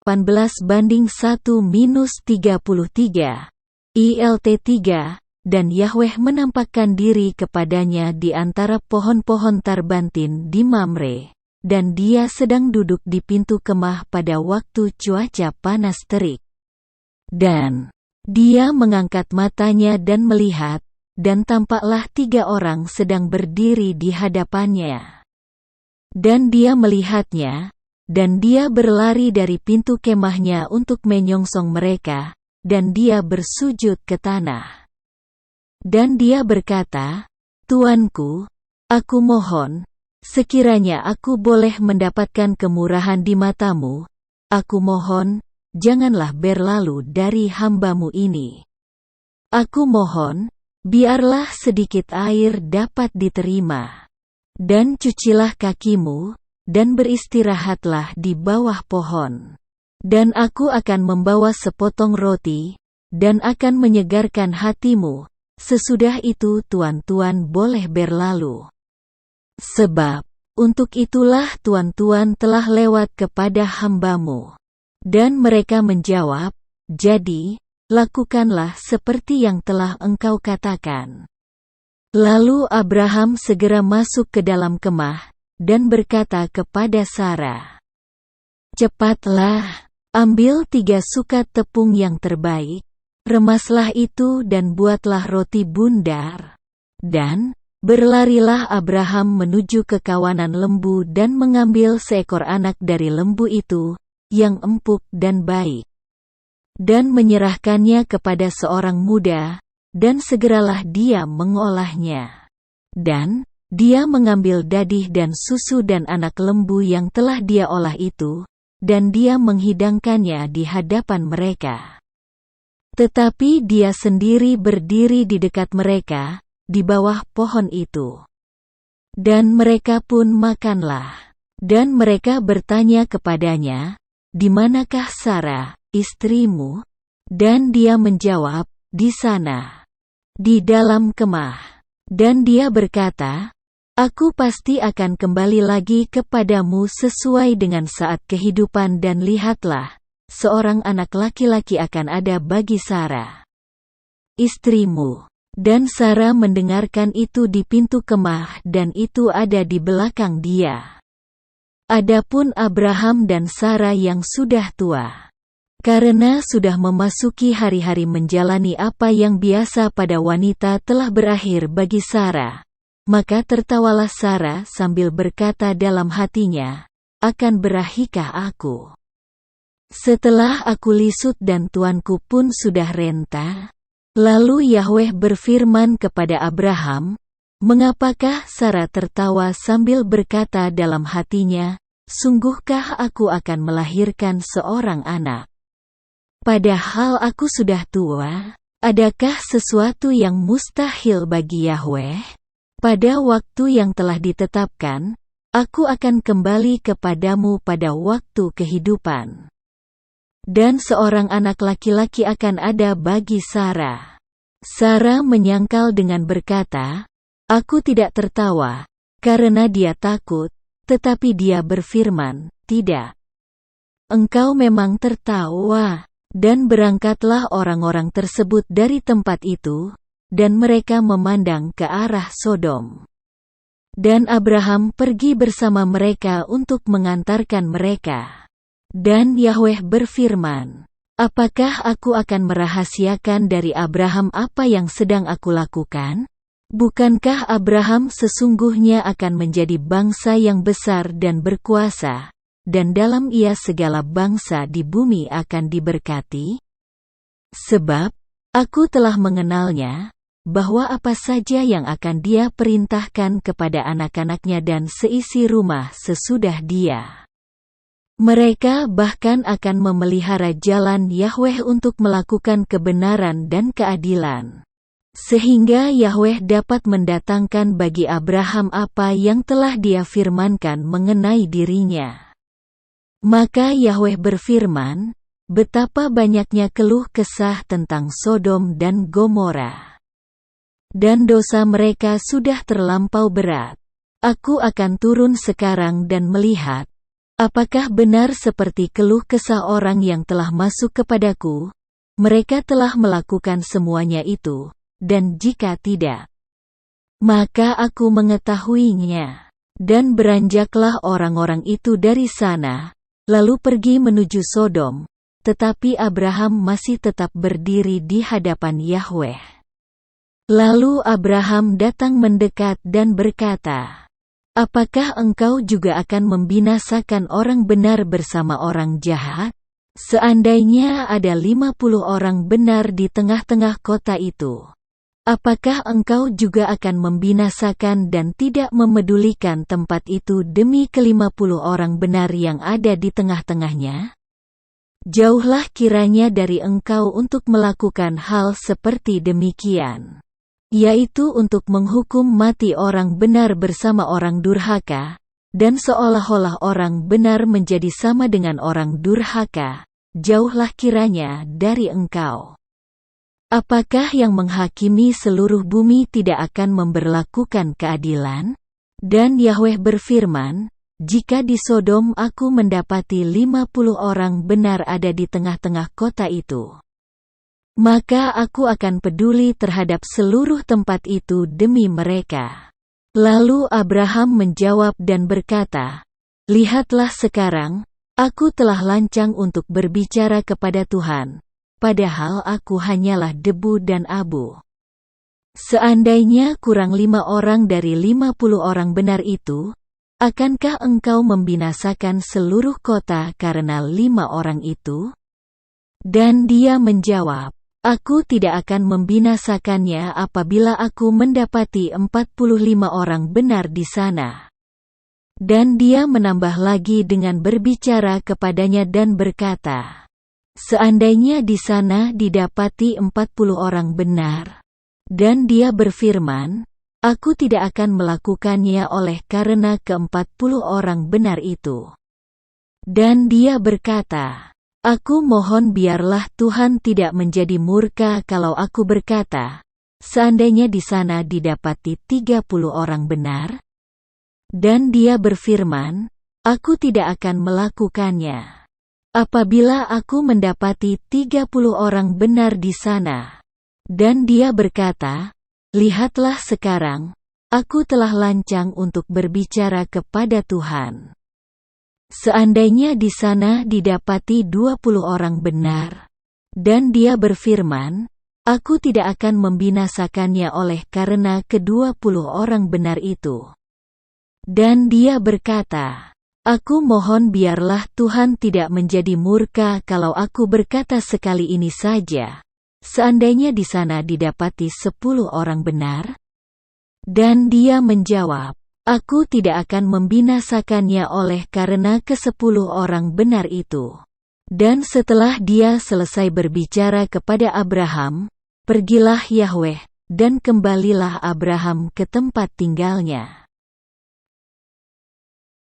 18-1-33. ILT 3, dan Yahweh menampakkan diri kepadanya di antara pohon-pohon tarbantin di Mamre, dan dia sedang duduk di pintu kemah pada waktu cuaca panas terik. Dan dia mengangkat matanya dan melihat, dan tampaklah 3 orang sedang berdiri di hadapannya. Dan dia melihatnya, dan dia berlari dari pintu kemahnya untuk menyongsong mereka, dan dia bersujud ke tanah. Dan dia berkata, "Tuanku, aku mohon, sekiranya aku boleh mendapatkan kemurahan di matamu, aku mohon, janganlah berlalu dari hamba-Mu ini. Aku mohon, biarlah sedikit air dapat diterima. Dan cucilah kakimu, dan beristirahatlah di bawah pohon. Dan aku akan membawa sepotong roti, dan akan menyegarkan hatimu, sesudah itu tuan-tuan boleh berlalu. Sebab, untuk itulah tuan-tuan telah lewat kepada hamba-Mu." Dan mereka menjawab, "Jadi, lakukanlah seperti yang telah engkau katakan." Lalu Abraham segera masuk ke dalam kemah, dan berkata kepada Sarah, "Cepatlah, ambil 3 sukat tepung yang terbaik, remaslah itu dan buatlah roti bundar." Dan berlarilah Abraham menuju ke kawanan lembu dan mengambil seekor anak dari lembu itu, yang empuk dan baik, dan menyerahkannya kepada seorang muda, dan segeralah dia mengolahnya. Dan dia mengambil dadih dan susu dan anak lembu yang telah dia olah itu, dan dia menghidangkannya di hadapan mereka. Tetapi dia sendiri berdiri di dekat mereka, di bawah pohon itu. Dan mereka pun makanlah. Dan mereka bertanya kepadanya, "Di manakah Sarah, istrimu?" Dan dia menjawab, "Di sana, di dalam kemah." Dan dia berkata, "Aku pasti akan kembali lagi kepadamu sesuai dengan saat kehidupan, dan lihatlah, seorang anak laki-laki akan ada bagi Sarah, istrimu." Dan Sarah mendengarkan itu di pintu kemah, dan itu ada di belakang dia. Adapun Abraham dan Sarah yang sudah tua, karena sudah memasuki hari-hari menjalani apa yang biasa pada wanita telah berakhir bagi Sarah, maka tertawalah Sarah sambil berkata dalam hatinya, "Akan berahikah aku? Setelah aku lisut dan tuanku pun sudah renta?" Lalu Yahweh berfirman kepada Abraham, "Mengapakah Sarah tertawa sambil berkata dalam hatinya, 'Sungguhkah aku akan melahirkan seorang anak? Padahal aku sudah tua?' Adakah sesuatu yang mustahil bagi Yahweh? Pada waktu yang telah ditetapkan, aku akan kembali kepadamu pada waktu kehidupan. Dan seorang anak laki-laki akan ada bagi Sarah." Sarah menyangkal dengan berkata, "Aku tidak tertawa," karena dia takut, tetapi dia berfirman, "Tidak. Engkau memang tertawa." Dan berangkatlah orang-orang tersebut dari tempat itu, dan mereka memandang ke arah Sodom. Dan Abraham pergi bersama mereka untuk mengantarkan mereka. Dan Yahweh berfirman, "Apakah aku akan merahasiakan dari Abraham apa yang sedang aku lakukan? Bukankah Abraham sesungguhnya akan menjadi bangsa yang besar dan berkuasa, dan dalam ia segala bangsa di bumi akan diberkati? Sebab aku telah mengenalnya, bahwa apa saja yang akan dia perintahkan kepada anak-anaknya dan seisi rumah sesudah dia. Mereka bahkan akan memelihara jalan Yahweh untuk melakukan kebenaran dan keadilan, sehingga Yahweh dapat mendatangkan bagi Abraham apa yang telah dia firmankan mengenai dirinya." Maka Yahweh berfirman, "Betapa banyaknya keluh kesah tentang Sodom dan Gomora, dan dosa mereka sudah terlampau berat. Aku akan turun sekarang dan melihat, Apakah benar seperti keluh kesah orang yang telah masuk kepadaku? Mereka telah melakukan semuanya itu, dan jika tidak, maka aku mengetahuinya." Dan beranjaklah orang-orang itu dari sana, lalu pergi menuju Sodom, tetapi Abraham masih tetap berdiri di hadapan Yahweh. Lalu Abraham datang mendekat dan berkata, "Apakah engkau juga akan membinasakan orang benar bersama orang jahat? Seandainya ada 50 orang benar di tengah-tengah kota itu, apakah engkau juga akan membinasakan dan tidak memedulikan tempat itu demi ke-50 orang benar yang ada di tengah-tengahnya? Jauhlah kiranya dari engkau untuk melakukan hal seperti demikian, yaitu untuk menghukum mati orang benar bersama orang durhaka, dan seolah-olah orang benar menjadi sama dengan orang durhaka. Jauhlah kiranya dari engkau. Apakah yang menghakimi seluruh bumi tidak akan memberlakukan keadilan?" Dan Yahweh berfirman, "Jika di Sodom aku mendapati 50 orang benar ada di tengah-tengah kota itu, maka aku akan peduli terhadap seluruh tempat itu demi mereka." Lalu Abraham menjawab dan berkata, "Lihatlah sekarang, aku telah lancang untuk berbicara kepada Tuhan, padahal aku hanyalah debu dan abu. Seandainya kurang 5 orang dari 50 orang benar itu, akankah engkau membinasakan seluruh kota karena 5 orang itu?" Dan dia menjawab, "Aku tidak akan membinasakannya apabila aku mendapati 45 orang benar di sana." Dan dia menambah lagi dengan berbicara kepadanya dan berkata, "Seandainya di sana didapati 40 orang benar." Dan dia berfirman, "Aku tidak akan melakukannya oleh karena ke-40 orang benar itu." Dan dia berkata, "Aku mohon biarlah Tuhan tidak menjadi murka kalau aku berkata, seandainya di sana didapati 30 orang benar." Dan dia berfirman, "Aku tidak akan melakukannya. Apabila aku mendapati 30 orang benar di sana." Dan dia berkata, "Lihatlah sekarang, aku telah lancang untuk berbicara kepada Tuhan. Seandainya di sana didapati 20 orang benar." Dan dia berfirman, "Aku tidak akan membinasakannya oleh karena ke-20 orang benar itu." Dan dia berkata, "Aku mohon biarlah Tuhan tidak menjadi murka kalau aku berkata sekali ini saja, seandainya di sana didapati 10 orang benar." Dan dia menjawab, "Aku tidak akan membinasakannya oleh karena ke-10 orang benar itu." Dan setelah dia selesai berbicara kepada Abraham, pergilah Yahweh, dan kembalilah Abraham ke tempat tinggalnya.